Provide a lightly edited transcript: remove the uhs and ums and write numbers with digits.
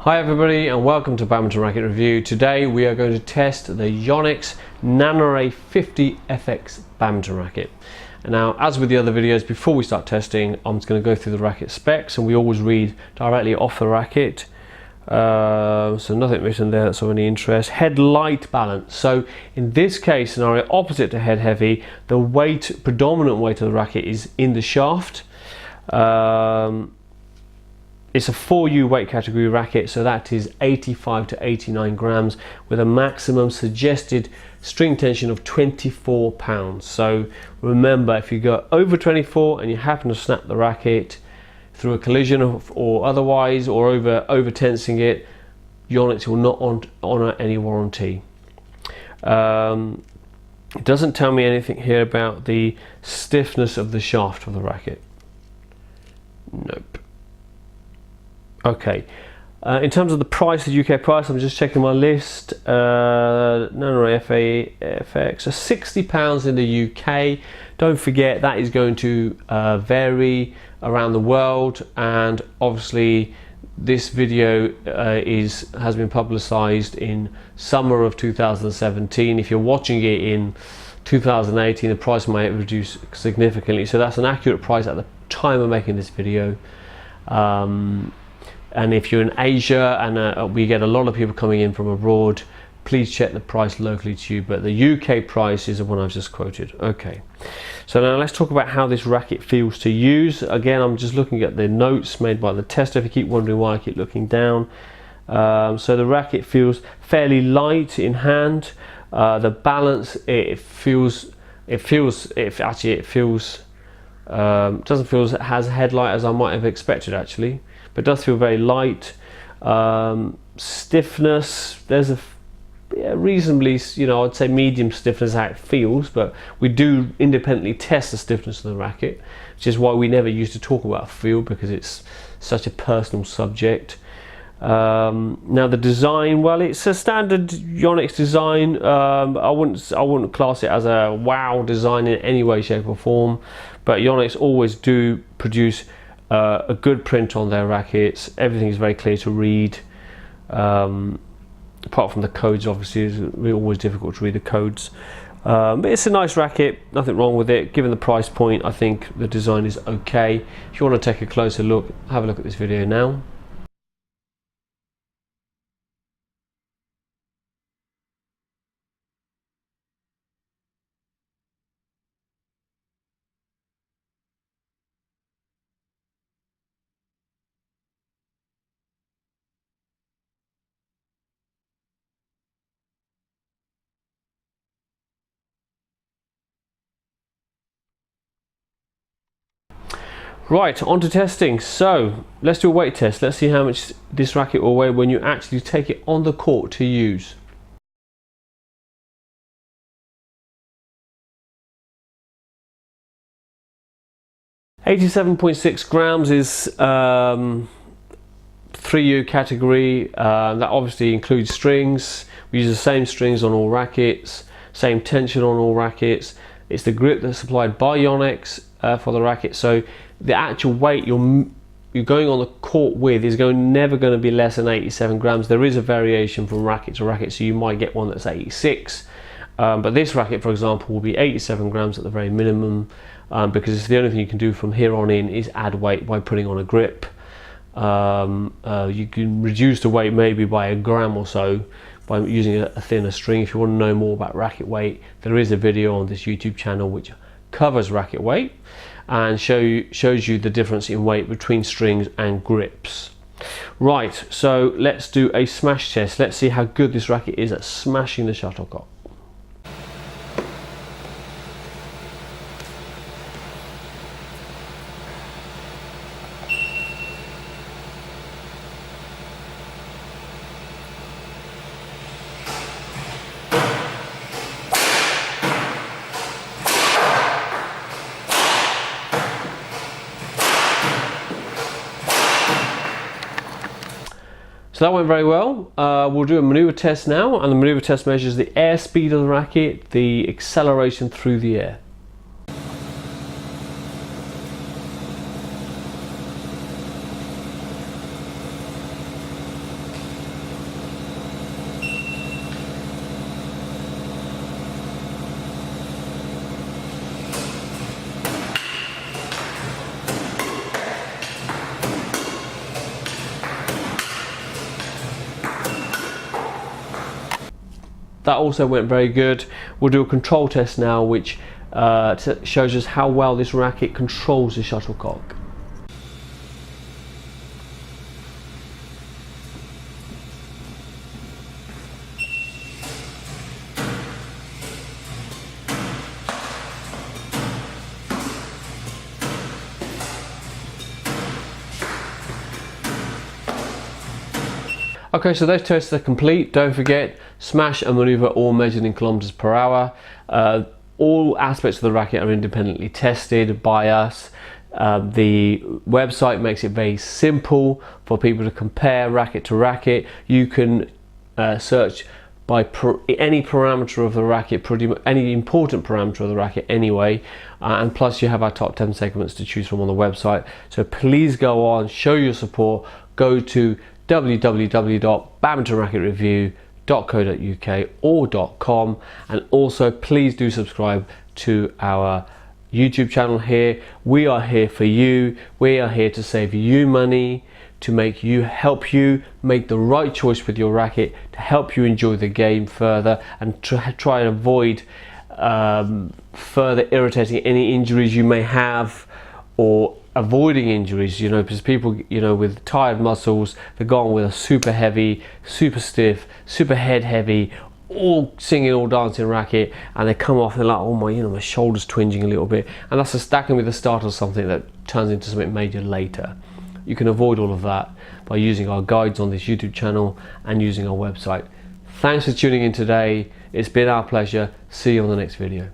Hi everybody and welcome to Badminton Racket Review. Today we are going to test the Yonex Nanoray 50fx badminton racket. And now, as with the other videos, before we start testing, I'm just going to go through the racket specs, and we always read directly off the racket. So nothing written there that's of any interest. Head light balance. So in this case scenario, opposite to head heavy, the predominant weight of the racket is in the shaft. It's a 4U weight category racket, so that is 85 to 89 grams with a maximum suggested string tension of 24 pounds. So remember, if you go over 24 and you happen to snap the racket through a collision or otherwise, or over tensing it, Yonex will not honour any warranty. It doesn't tell me anything here about the stiffness of the shaft of the racket. Nope. Okay, in terms of the price, the UK price, I'm just checking my list. Nanoray 50fx, so £60 in the UK. Don't forget that is going to vary around the world, and obviously this video has been publicised in summer of 2017. If you're watching it in 2018, the price might reduce significantly, so that's an accurate price at the time of making this video. And if you're in Asia, and we get a lot of people coming in from abroad, please check the price locally to you, but the UK price is the one I've just quoted. Okay, so now let's talk about how this racket feels to use. Again, I'm just looking at the notes made by the tester. If you keep wondering why I keep looking down, so the racket feels fairly light in hand. The balance, it doesn't feel as headlight as I might have expected actually, but it does feel very light. Stiffness, there's a reasonably, I'd say medium stiffness how it feels, but we do independently test the stiffness of the racket, which is why we never used to talk about feel, because it's such a personal subject. Now the design, well, it's a standard Yonex design. I wouldn't class it as a wow design in any way, shape or form, but Yonex always do produce a good print on their rackets. Everything is very clear to read, apart from the codes. Obviously it's always difficult to read the codes, but it's a nice racket, nothing wrong with it. Given the price point, I think the design is okay. If you want to take a closer look, have a look at this video now. Right, on to testing. So let's do a weight test. Let's see how much this racket will weigh when you actually take it on the court to use. $87.6 grams is 3U category. That obviously includes strings. We use the same strings on all rackets, same tension on all rackets. It's the grip that's supplied by Yonex for the racket, so the actual weight you're going on the court with is never going to be less than 87 grams. There is a variation from racket to racket, so you might get one that's 86, but this racket, for example, will be 87 grams at the very minimum, because it's the only thing you can do from here on in is add weight by putting on a grip. You can reduce the weight maybe by a gram or so by using a thinner string. If you want to know more about racket weight, there is a video on this YouTube channel which covers racket weight and shows you the difference in weight between strings and grips. Right, so let's do a smash test. Let's see how good this racket is at smashing the shuttlecock. So that went very well. We'll do a maneuver test now, and the maneuver test measures the airspeed of the racket, the acceleration through the air. that also went very good. We'll do a control test now, which shows us how well this racket controls the shuttlecock. Okay, so those tests are complete. Don't forget, smash and maneuver all measured in kilometers per hour. All aspects of the racket are independently tested by us. The website makes it very simple for people to compare racket to racket. You can search by any parameter of the racket, pretty much any important parameter of the racket anyway, and plus you have our top 10 segments to choose from on the website. So please go on, show your support, go to www.badmintonracketreview.co.uk or .com, and also please do subscribe to our YouTube channel here. We are here for you. We are here to save you money, to help you make the right choice with your racket, to help you enjoy the game further, and try and avoid further irritating any injuries you may have, or avoiding injuries, you know, because people, you know, with tired muscles, they're gone with a super heavy, super stiff, super head heavy, all singing, all dancing racket, and they come off and they're like, oh my, you know, my shoulder's twinging a little bit, and that's a stacking with the start of something that turns into something major later. You can avoid all of that by using our guides on this YouTube channel and using our website. Thanks for tuning in today. It's been our pleasure. See you on the next video.